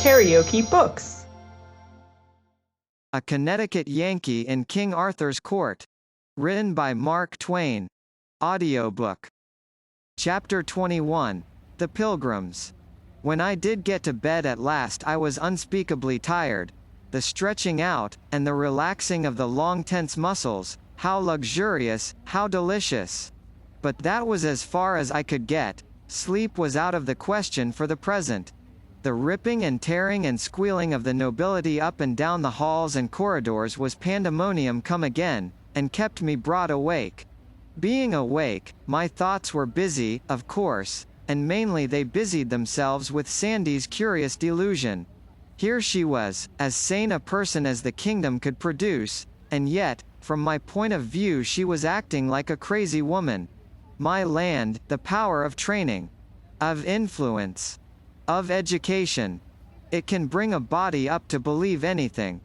KaraokeBooks. A Connecticut Yankee in King Arthur's Court. Written by Mark Twain. Audiobook. Chapter 21. The Pilgrims. When I did get to bed at last, I was unspeakably tired. The stretching out, and the relaxing of the long tense muscles, how luxurious, how delicious. But that was as far as I could get. Sleep was out of the question for the present. The ripping and tearing and squealing of the nobility up and down the halls and corridors was pandemonium come again, and kept me broad awake. Being awake, my thoughts were busy, of course, and mainly they busied themselves with Sandy's curious delusion. Here she was, as sane a person as the kingdom could produce, and yet, from my point of view, she was acting like a crazy woman. My land, the power of training, of influence, of education. It can bring a body up to believe anything.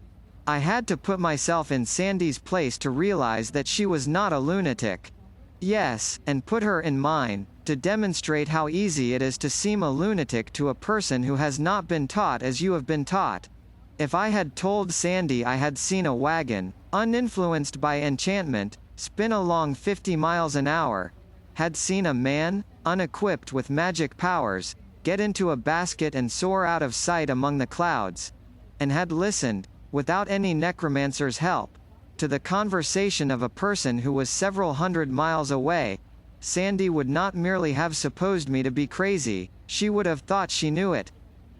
I had to put myself in Sandy's place to realize that she was not a lunatic. Yes, and put her in mine, to demonstrate how easy it is to seem a lunatic to a person who has not been taught as you have been taught. If I had told Sandy I had seen a wagon, uninfluenced by enchantment, spin along 50 miles an hour, had seen a man, unequipped with magic powers, get into a basket and soar out of sight among the clouds, and had listened, without any necromancer's help, to the conversation of a person who was several hundred miles away, Sandy would not merely have supposed me to be crazy, she would have thought she knew it.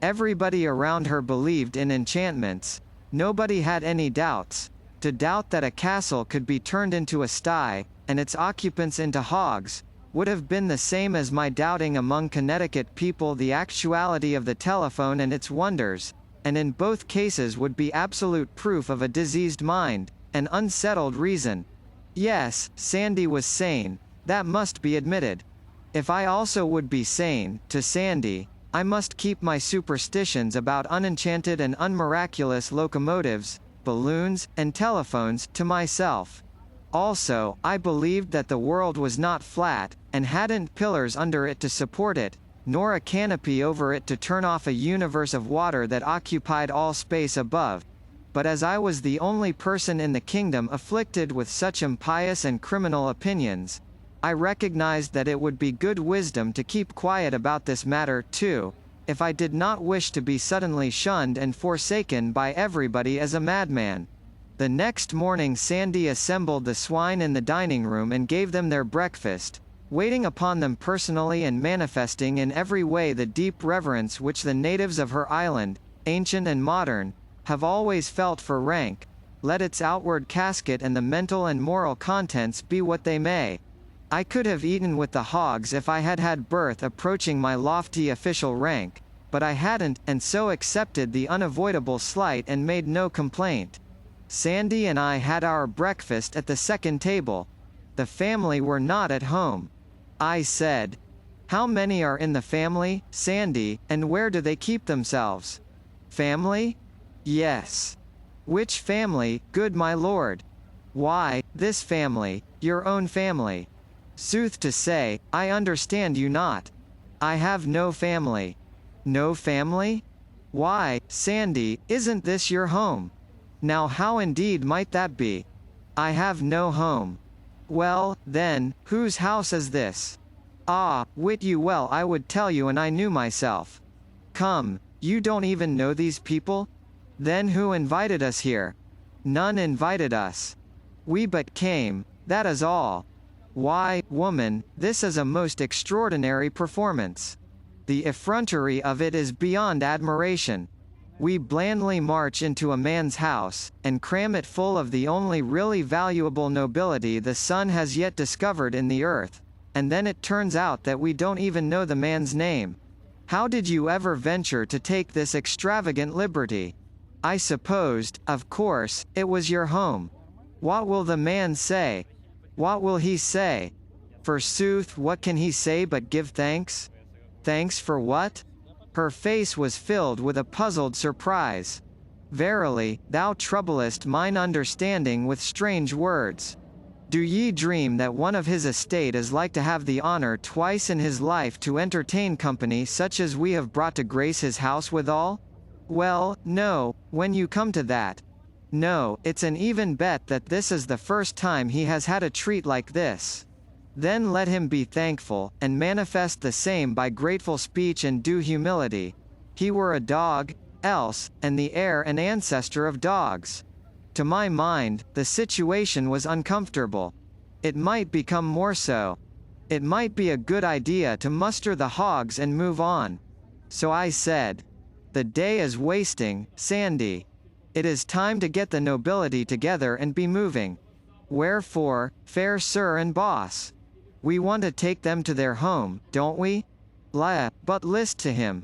Everybody around her believed in enchantments. Nobody had any doubts. To doubt that a castle could be turned into a sty, and its occupants into hogs, would have been the same as my doubting among Connecticut people the actuality of the telephone and its wonders, and in both cases would be absolute proof of a diseased mind, an unsettled reason. Yes, Sandy was sane, that must be admitted. If I also would be sane, to Sandy, I must keep my superstitions about unenchanted and unmiraculous locomotives, balloons, and telephones to myself. Also, I believed that the world was not flat, and hadn't pillars under it to support it, nor a canopy over it to turn off a universe of water that occupied all space above. But as I was the only person in the kingdom afflicted with such impious and criminal opinions, I recognized that it would be good wisdom to keep quiet about this matter, too, if I did not wish to be suddenly shunned and forsaken by everybody as a madman. The next morning Sandy assembled the swine in the dining room and gave them their breakfast, waiting upon them personally and manifesting in every way the deep reverence which the natives of her island, ancient and modern, have always felt for rank, let its outward casket and the mental and moral contents be what they may. I could have eaten with the hogs if I had had birth approaching my lofty official rank, but I hadn't, and so accepted the unavoidable slight and made no complaint. Sandy and I had our breakfast at the second table. The family were not at home. I said, "How many are in the family, Sandy, and where do they keep themselves?" "Family? Yes." "Which family, good my lord?" "Why, this family, your own family." "Sooth to say, I understand you not." "I have no family." "No family? Why, Sandy, isn't this your home?" "Now how indeed might that be?" "I have no home." "Well, then, whose house is this?" "Ah, wit you well I would tell you an I knew myself." "Come, you don't even know these people? Then who invited us here?" "None invited us. We but came, that is all." "Why, woman, this is a most extraordinary performance. The effrontery of it is beyond admiration. We blandly march into a man's house, and cram it full of the only really valuable nobility the sun has yet discovered in the earth, and then it turns out that we don't even know the man's name. How did you ever venture to take this extravagant liberty? I supposed, of course, it was your home. What will the man say? What will he say? Forsooth, what can he say but give thanks? Thanks for what?" Her face was filled with a puzzled surprise. "Verily, thou troublest mine understanding with strange words. Do ye dream that one of his estate is like to have the honor twice in his life to entertain company such as we have brought to grace his house withal? Well, no, when you come to that. No, it's an even bet that this is the first time he has had a treat like this. Then let him be thankful, and manifest the same by grateful speech and due humility. He were a dog, else, and the heir and ancestor of dogs. To my mind, the situation was uncomfortable. It might become more so. It might be a good idea to muster the hogs and move on. So I said, "The day is wasting, Sandy. It is time to get the nobility together and be moving. Wherefore, fair sir and boss, we want to take them to their home, don't we? But list to him.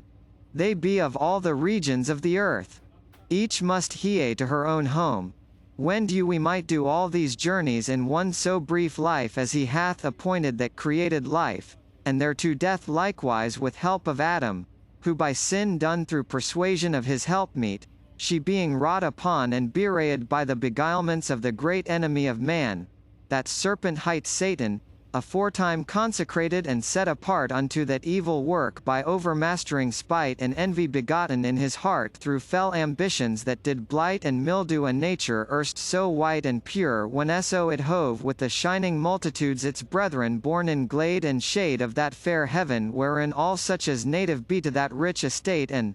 They be of all the regions of the earth. Each must hie to her own home. When do we might do all these journeys in one so brief life as he hath appointed that created life, and thereto death likewise with help of Adam, who by sin done through persuasion of his helpmeet, she being wrought upon and bewrayed by the beguilements of the great enemy of man, that serpent hight Satan, aforetime consecrated and set apart unto that evil work by overmastering spite and envy begotten in his heart through fell ambitions that did blight and mildew a nature erst so white and pure when eso it hove with the shining multitudes its brethren born in glade and shade of that fair heaven wherein all such as native be to that rich estate and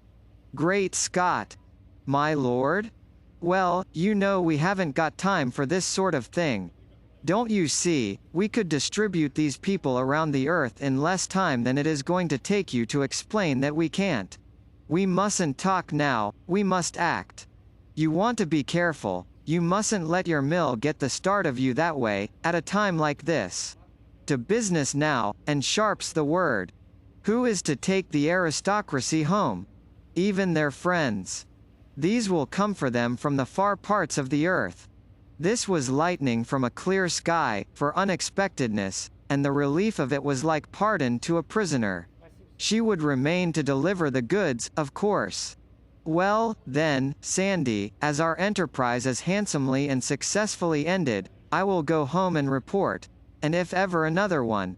Great Scott! My lord? Well, you know we haven't got time for this sort of thing. Don't you see, we could distribute these people around the earth in less time than it is going to take you to explain that we can't. We mustn't talk now, we must act. You want to be careful, you mustn't let your mill get the start of you that way, at a time like this. To business now, and sharp's the word. Who is to take the aristocracy home? Even their friends. These will come for them from the far parts of the earth. This was lightning from a clear sky, for unexpectedness, and the relief of it was like pardon to a prisoner. She would remain to deliver the goods, of course. Well, then, Sandy, as our enterprise is handsomely and successfully ended, I will go home and report, and if ever another one,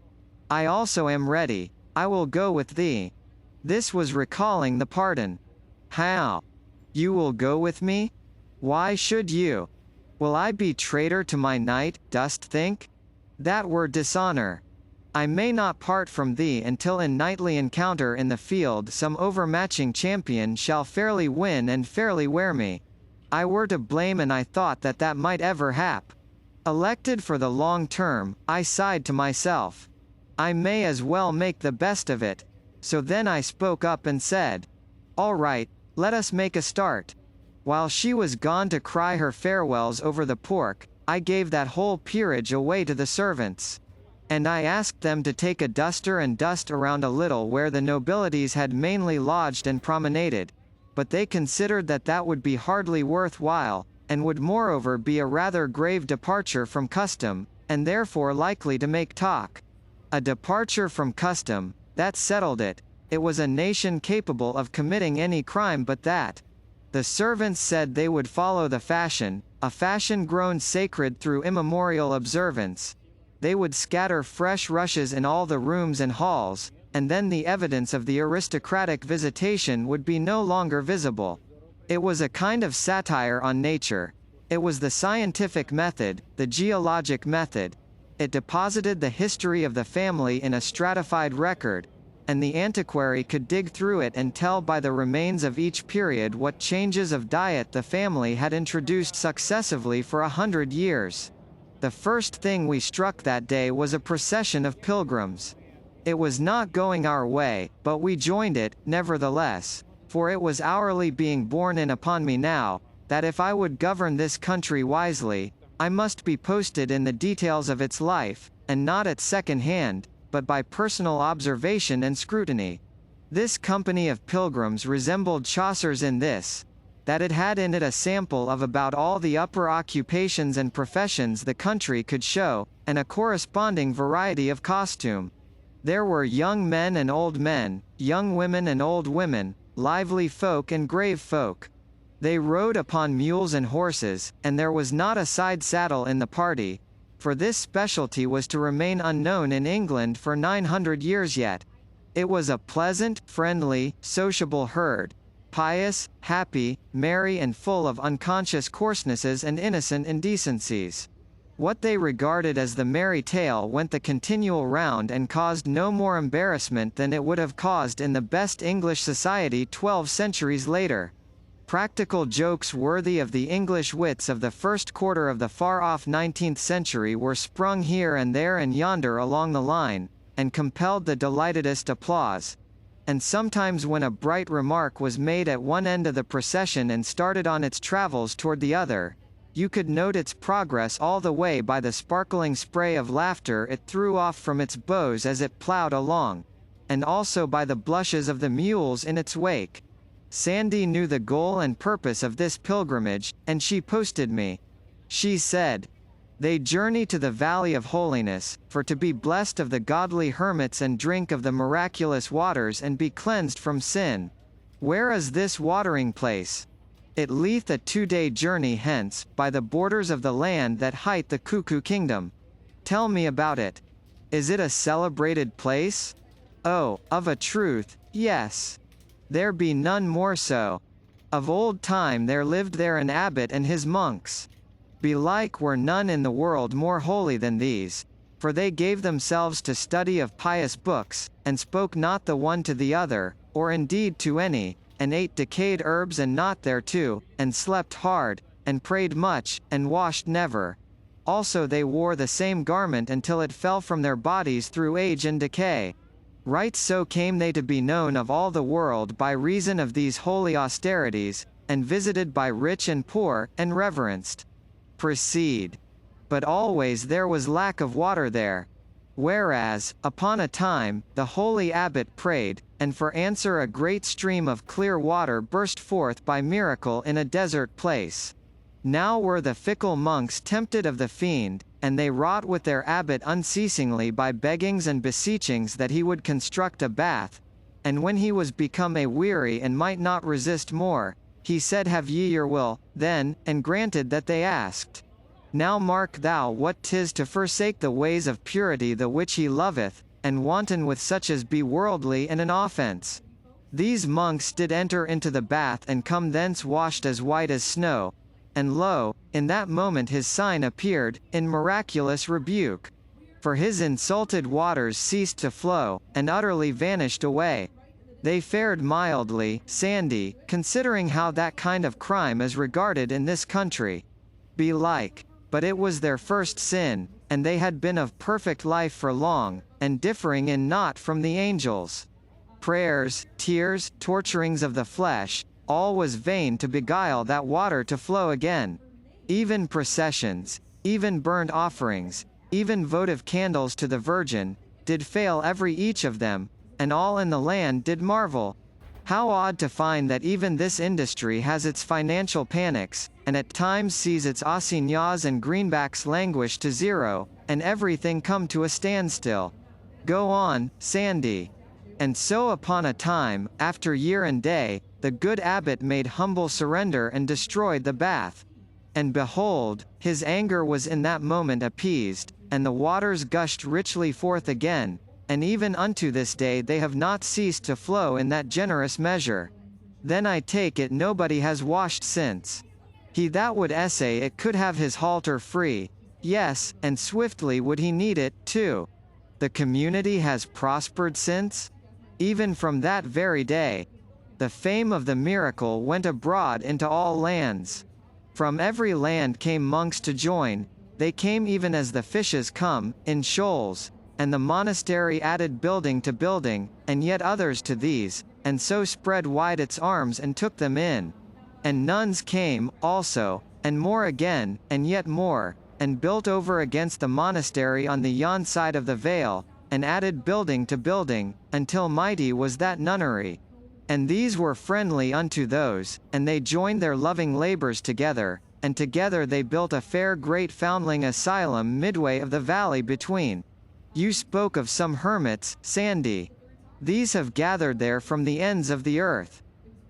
I also am ready, I will go with thee. This was recalling the pardon. How? You will go with me? Why should you? Will I be traitor to my knight, dost think? That were dishonor. I may not part from thee until in knightly encounter in the field some overmatching champion shall fairly win and fairly wear me. I were to blame and I thought that that might ever hap. Elected for the long term, I sighed to myself. I may as well make the best of it. So then I spoke up and said, all right, let us make a start. While she was gone to cry her farewells over the pork, I gave that whole peerage away to the servants. And I asked them to take a duster and dust around a little where the nobilities had mainly lodged and promenaded, but they considered that that would be hardly worth while, and would moreover be a rather grave departure from custom, and therefore likely to make talk. A departure from custom, that settled it. It was a nation capable of committing any crime but that. The servants said they would follow the fashion, a fashion grown sacred through immemorial observance. They would scatter fresh rushes in all the rooms and halls, and then the evidence of the aristocratic visitation would be no longer visible. It was a kind of satire on nature. It was the scientific method, the geologic method. It deposited the history of the family in a stratified record, and the antiquary could dig through it and tell by the remains of each period what changes of diet the family had introduced successively for 100 years. The first thing we struck that day was a procession of pilgrims. It was not going our way, but we joined it, nevertheless, for it was hourly being borne in upon me now, that if I would govern this country wisely, I must be posted in the details of its life, and not at second hand, but by personal observation and scrutiny. This company of pilgrims resembled Chaucer's in this, that it had in it a sample of about all the upper occupations and professions the country could show, and a corresponding variety of costume. There were young men and old men, young women and old women, lively folk and grave folk. They rode upon mules and horses, and there was not a side saddle in the party, for this specialty was to remain unknown in England for 900 years yet. It was a pleasant, friendly, sociable herd. pious, happy, merry and full of unconscious coarsenesses and innocent indecencies. What they regarded as the merry tale went the continual round and caused no more embarrassment than it would have caused in the best English society 12 centuries later. Practical jokes worthy of the English wits of the first quarter of the far-off 19th century were sprung here and there and yonder along the line, and compelled the delightedest applause. And sometimes when a bright remark was made at one end of the procession and started on its travels toward the other, you could note its progress all the way by the sparkling spray of laughter it threw off from its bows as it ploughed along, and also by the blushes of the mules in its wake. Sandy knew the goal and purpose of this pilgrimage, and she posted me. She said, "They journey to the Valley of Holiness, for to be blessed of the godly hermits and drink of the miraculous waters and be cleansed from sin. Where is this watering place? It lieth a 2-day journey hence, by the borders of the land that hight the Cuckoo Kingdom. Tell me about it. Is it a celebrated place? Oh, of a truth, yes. There be none more so. Of old time there lived there an abbot and his monks. Belike were none in the world more holy than these, for they gave themselves to study of pious books, and spoke not the one to the other, or indeed to any, and ate decayed herbs and not thereto, and slept hard, and prayed much, and washed never. Also they wore the same garment until it fell from their bodies through age and decay. Right so came they to be known of all the world by reason of these holy austerities, and visited by rich and poor, and reverenced. Proceed. But always there was lack of water there. Whereas, upon a time, the holy abbot prayed, and for answer a great stream of clear water burst forth by miracle in a desert place. Now were the fickle monks tempted of the fiend, and they wrought with their abbot unceasingly by beggings and beseechings that he would construct a bath, and when he was become a weary and might not resist more, he said, Have ye your will, then, and granted that they asked. Now mark thou what 'tis to forsake the ways of purity the which he loveth, and wanton with such as be worldly and an offence. These monks did enter into the bath and come thence washed as white as snow, and lo, in that moment his sign appeared, in miraculous rebuke. For his insulted waters ceased to flow, and utterly vanished away. They fared mildly, Sandy, considering how that kind of crime is regarded in this country. Belike. But it was their first sin, and they had been of perfect life for long, and differing in naught from the angels. Prayers, tears, torturings of the flesh, all was vain to beguile that water to flow again. Even processions, even burnt offerings, even votive candles to the Virgin, did fail every each of them, and all in the land did marvel. How odd to find that even this industry has its financial panics, and at times sees its assignats and greenbacks languish to zero, and everything come to a standstill. Go on, Sandy. And so upon a time, after year and day, the good abbot made humble surrender and destroyed the bath. And behold, his anger was in that moment appeased, and the waters gushed richly forth again, and even unto this day they have not ceased to flow in that generous measure. Then I take it nobody has washed since. He that would essay it could have his halter free. Yes, and swiftly would he need it, too. The community has prospered since? Even from that very day. The fame of the miracle went abroad into all lands. From every land came monks to join, they came even as the fishes come, in shoals, and the monastery added building to building, and yet others to these, and so spread wide its arms and took them in. And nuns came, also, and more again, and yet more, and built over against the monastery on the yon side of the vale, and added building to building, until mighty was that nunnery. And these were friendly unto those, and they joined their loving labors together, and together they built a fair great foundling asylum midway of the valley between. You spoke of some hermits, Sandy. These have gathered there from the ends of the earth.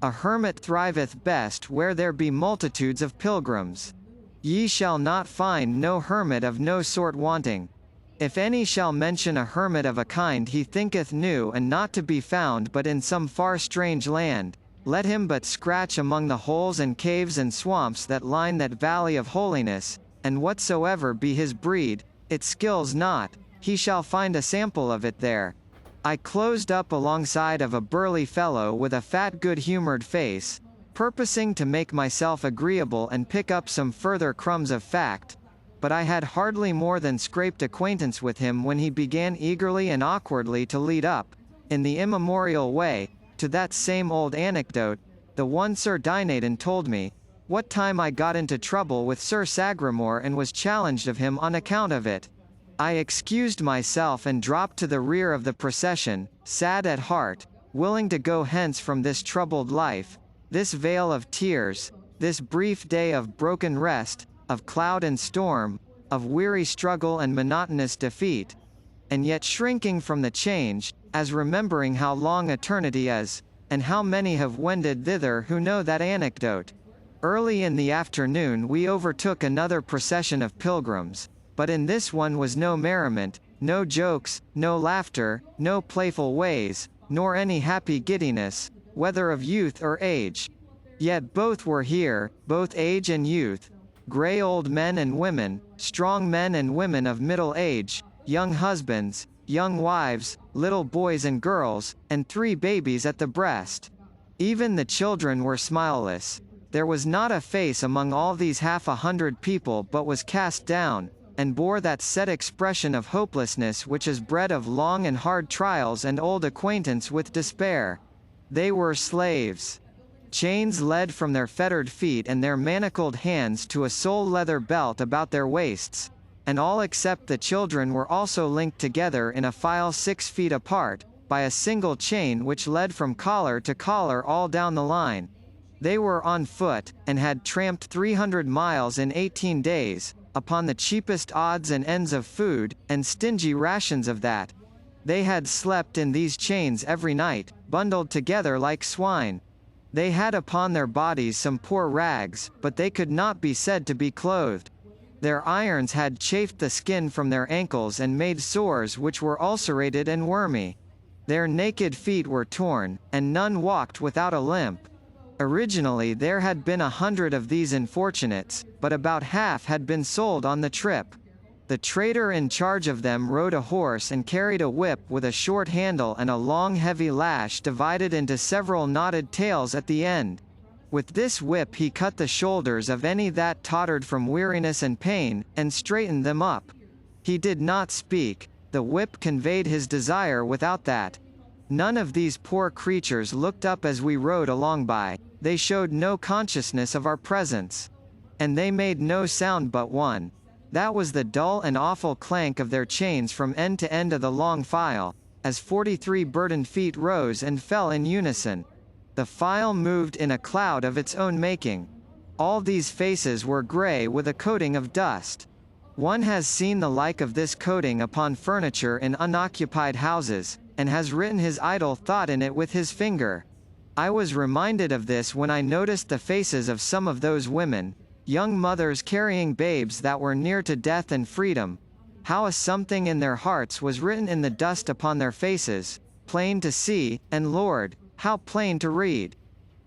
A hermit thriveth best where there be multitudes of pilgrims. Ye shall not find no hermit of no sort wanting. If any shall mention a hermit of a kind he thinketh new and not to be found but in some far strange land, let him but scratch among the holes and caves and swamps that line that valley of holiness, and whatsoever be his breed, it skills not, he shall find a sample of it there. I closed up alongside of a burly fellow with a fat good-humored face, purposing to make myself agreeable and pick up some further crumbs of fact, but I had hardly more than scraped acquaintance with him when he began eagerly and awkwardly to lead up, in the immemorial way, to that same old anecdote, the one Sir Dinadan told me, what time I got into trouble with Sir Sagramore and was challenged of him on account of it. I excused myself and dropped to the rear of the procession, sad at heart, willing to go hence from this troubled life, this vale of tears, this brief day of broken rest, of cloud and storm, of weary struggle and monotonous defeat, and yet shrinking from the change, as remembering how long eternity is, and how many have wended thither who know that anecdote. Early in the afternoon we overtook another procession of pilgrims, but in this one was no merriment, no jokes, no laughter, no playful ways, nor any happy giddiness, whether of youth or age. Yet both were here, both age and youth, grey old men and women, strong men and women of middle age, young husbands, young wives, little boys and girls, and 3 babies at the breast. Even the children were smileless. There was not a face among all these 100 people but was cast down, and bore that set expression of hopelessness which is bred of long and hard trials and old acquaintance with despair. They were slaves. Chains led from their fettered feet and their manacled hands to a sole leather belt about their waists, and all except the children were also linked together in a file 6 feet apart, by a single chain which led from collar to collar all down the line. They were on foot, and had tramped 300 miles in 18 days, upon the cheapest odds and ends of food, and stingy rations of that. They had slept in these chains every night, bundled together like swine. They had upon their bodies some poor rags, but they could not be said to be clothed. Their irons had chafed the skin from their ankles and made sores which were ulcerated and wormy. Their naked feet were torn, and none walked without a limp. Originally there had been 100 of these unfortunates, but about half had been sold on the trip. The trader in charge of them rode a horse and carried a whip with a short handle and a long heavy lash divided into several knotted tails at the end. With this whip he cut the shoulders of any that tottered from weariness and pain, and straightened them up. He did not speak, the whip conveyed his desire without that. None of these poor creatures looked up as we rode along by, they showed no consciousness of our presence. And they made no sound but one. That was the dull and awful clank of their chains from end to end of the long file, as 43 burdened feet rose and fell in unison. The file moved in a cloud of its own making. All these faces were grey with a coating of dust. One has seen the like of this coating upon furniture in unoccupied houses, and has written his idle thought in it with his finger. I was reminded of this when I noticed the faces of some of those women, young mothers carrying babes that were near to death and freedom, how a something in their hearts was written in the dust upon their faces, plain to see, and Lord, how plain to read!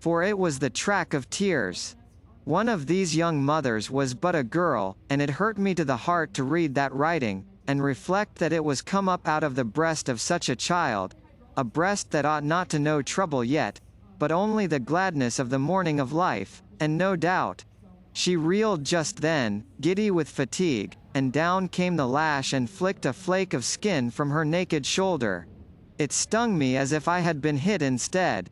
For it was the track of tears. One of these young mothers was but a girl, and it hurt me to the heart to read that writing, and reflect that it was come up out of the breast of such a child, a breast that ought not to know trouble yet, but only the gladness of the morning of life, and no doubt. She reeled just then, giddy with fatigue, and down came the lash and flicked a flake of skin from her naked shoulder. It stung me as if I had been hit instead.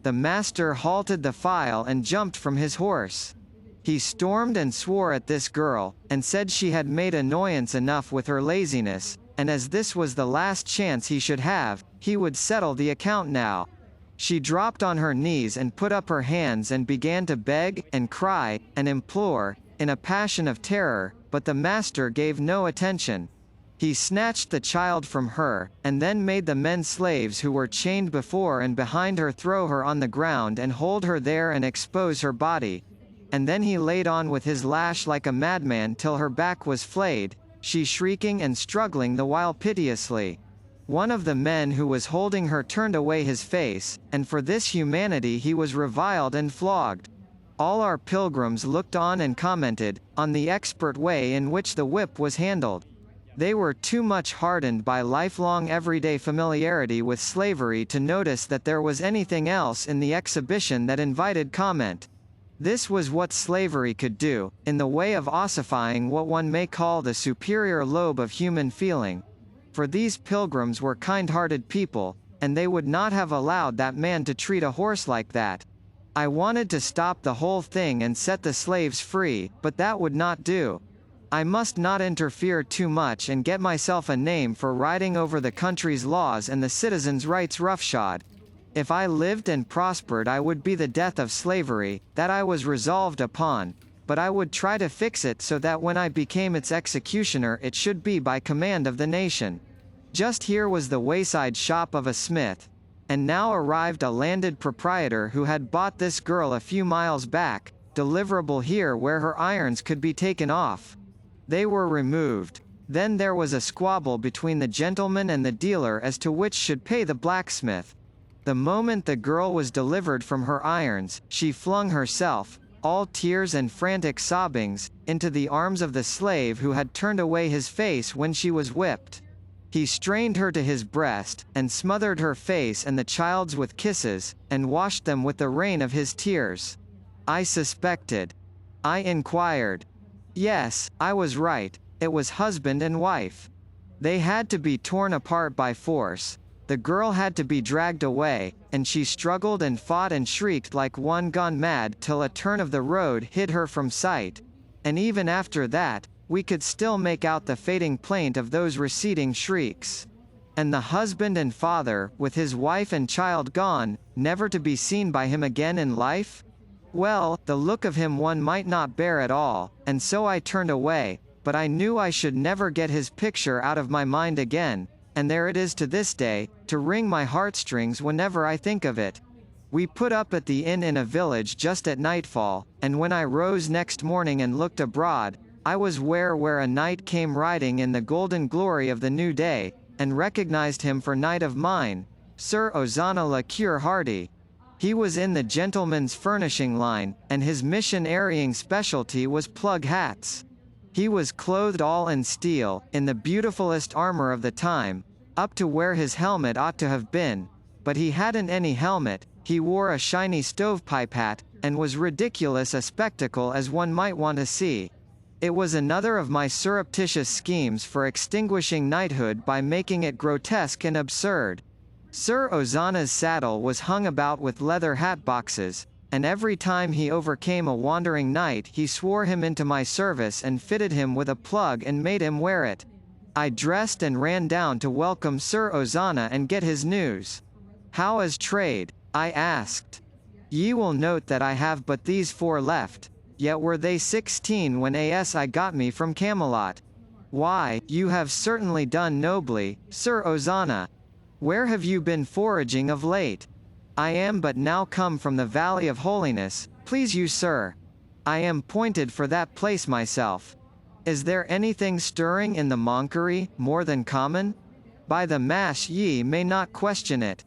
The master halted the file and jumped from his horse. He stormed and swore at this girl, and said she had made annoyance enough with her laziness, and as this was the last chance he should have, he would settle the account now. She dropped on her knees and put up her hands and began to beg, and cry, and implore, in a passion of terror, but the master gave no attention. He snatched the child from her, and then made the men slaves who were chained before and behind her throw her on the ground and hold her there and expose her body. And then he laid on with his lash like a madman till her back was flayed, she shrieking and struggling the while piteously. One of the men who was holding her turned away his face, and for this humanity he was reviled and flogged. All our pilgrims looked on and commented on the expert way in which the whip was handled. They were too much hardened by lifelong everyday familiarity with slavery to notice that there was anything else in the exhibition that invited comment. This was what slavery could do, in the way of ossifying what one may call the superior lobe of human feeling. For these pilgrims were kind-hearted people, and they would not have allowed that man to treat a horse like that. I wanted to stop the whole thing and set the slaves free, but that would not do. I must not interfere too much and get myself a name for riding over the country's laws and the citizens' rights roughshod. If I lived and prospered, I would be the death of slavery, that I was resolved upon, but I would try to fix it so that when I became its executioner it should be by command of the nation. Just here was the wayside shop of a smith, and now arrived a landed proprietor who had bought this girl a few miles back, deliverable here where her irons could be taken off. They were removed. Then there was a squabble between the gentleman and the dealer as to which should pay the blacksmith. The moment the girl was delivered from her irons, she flung herself, all tears and frantic sobbings, into the arms of the slave who had turned away his face when she was whipped. He strained her to his breast, and smothered her face and the child's with kisses, and washed them with the rain of his tears. I suspected. I inquired. Yes, I was right, it was husband and wife. They had to be torn apart by force. The girl had to be dragged away, and she struggled and fought and shrieked like one gone mad till a turn of the road hid her from sight. And even after that, we could still make out the fading plaint of those receding shrieks. And the husband and father, with his wife and child gone, never to be seen by him again in life? Well, the look of him one might not bear at all, and so I turned away, but I knew I should never get his picture out of my mind again, and there it is to this day, to wring my heartstrings whenever I think of it. We put up at the inn in a village just at nightfall, and when I rose next morning and looked abroad, I was where a knight came riding in the golden glory of the new day, and recognized him for knight of mine, Sir Ozana le Cure Hardy. He was in the gentleman's furnishing line, and his mission-airing specialty was plug hats. He was clothed all in steel, in the beautifulest armor of the time, up to where his helmet ought to have been, but he hadn't any helmet, he wore a shiny stovepipe hat, and was ridiculous a spectacle as one might want to see. It was another of my surreptitious schemes for extinguishing knighthood by making it grotesque and absurd. Sir Ozana's saddle was hung about with leather hat boxes, and every time he overcame a wandering knight he swore him into my service and fitted him with a plug and made him wear it. I dressed and ran down to welcome Sir Ozana and get his news. "How is trade?" I asked. "Ye will note that I have but these 4 left, yet were they 16 when I got me from Camelot. Why, you have certainly done nobly, Sir Ozana. Where have you been foraging of late?" "I am but now come from the Valley of Holiness, please you sir. I am pointed for that place myself. Is there anything stirring in the monkery, more than common? By the mass ye may not question it.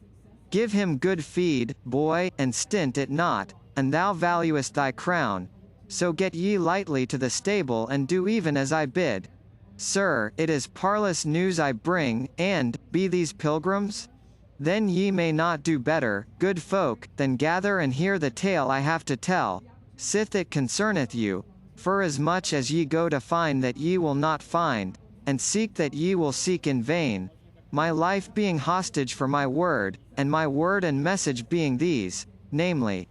Give him good feed, boy, and stint it not, and thou valuest thy crown. So get ye lightly to the stable and do even as I bid. Sir, it is parlous news I bring, and, be these pilgrims? Then ye may not do better, good folk, than gather and hear the tale I have to tell, sith it concerneth you, forasmuch as ye go to find that ye will not find, and seek that ye will seek in vain, my life being hostage for my word, and my word and message being these, namely,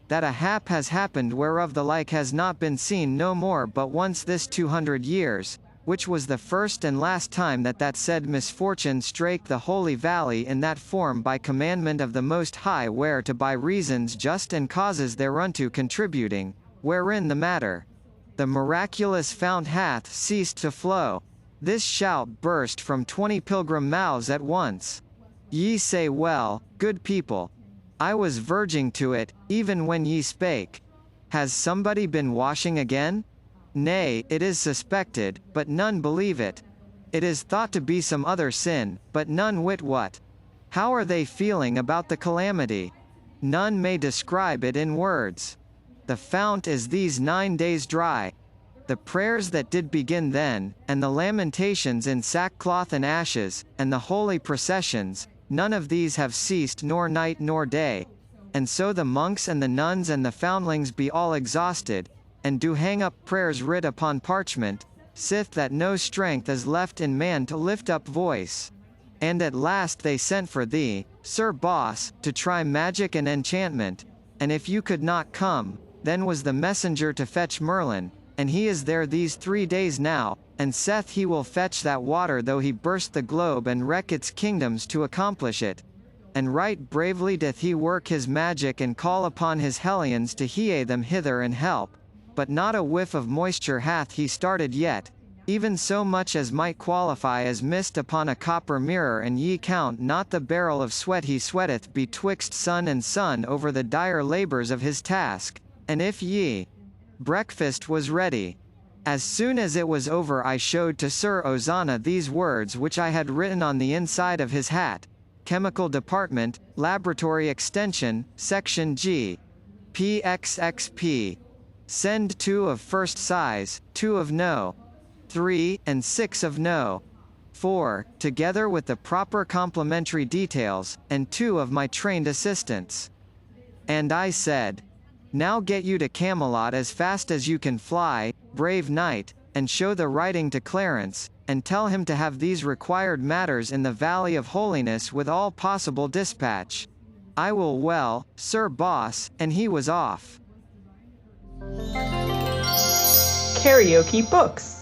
that a hap has happened whereof the like has not been seen no more but once this 200 years, which was the first and last time that that said misfortune strake the holy valley in that form by commandment of the Most High, where to by reasons just and causes thereunto contributing, wherein the matter, the miraculous fount hath ceased to flow. This shout burst from 20 pilgrim mouths at once. Ye say well, good people. I was verging to it, even when ye spake. Has somebody been washing again? Nay, it is suspected, but none believe it. It is thought to be some other sin, but none wit what. How are they feeling about the calamity? None may describe it in words. The fount is these 9 days dry. The prayers that did begin then, and the lamentations in sackcloth and ashes, and the holy processions, none of these have ceased nor night nor day. And so the monks and the nuns and the foundlings be all exhausted, and do hang up prayers writ upon parchment, sith that no strength is left in man to lift up voice. And at last they sent for thee, Sir Boss, to try magic and enchantment, and if you could not come, then was the messenger to fetch Merlin, and he is there these 3 days now, and saith he will fetch that water though he burst the globe and wreck its kingdoms to accomplish it. And right bravely doth he work his magic and call upon his hellions to hie them hither and help, but not a whiff of moisture hath he started yet, even so much as might qualify as mist upon a copper mirror, and ye count not the barrel of sweat he sweateth betwixt sun and sun over the dire labours of his task. And if ye breakfast was ready. As soon as it was over I showed to Sir Ozana these words which I had written on the inside of his hat: Chemical Department, Laboratory Extension, Section G. PXXP. Send 2 of first size, 2 of no. 3, and 6 of no. 4, together with the proper complementary details, and 2 of my trained assistants. And I said, now get you to Camelot as fast as you can fly, brave knight, and show the writing to Clarence, and tell him to have these required matters in the Valley of Holiness with all possible dispatch. I will well, Sir Boss, and he was off. KaraokeBooks.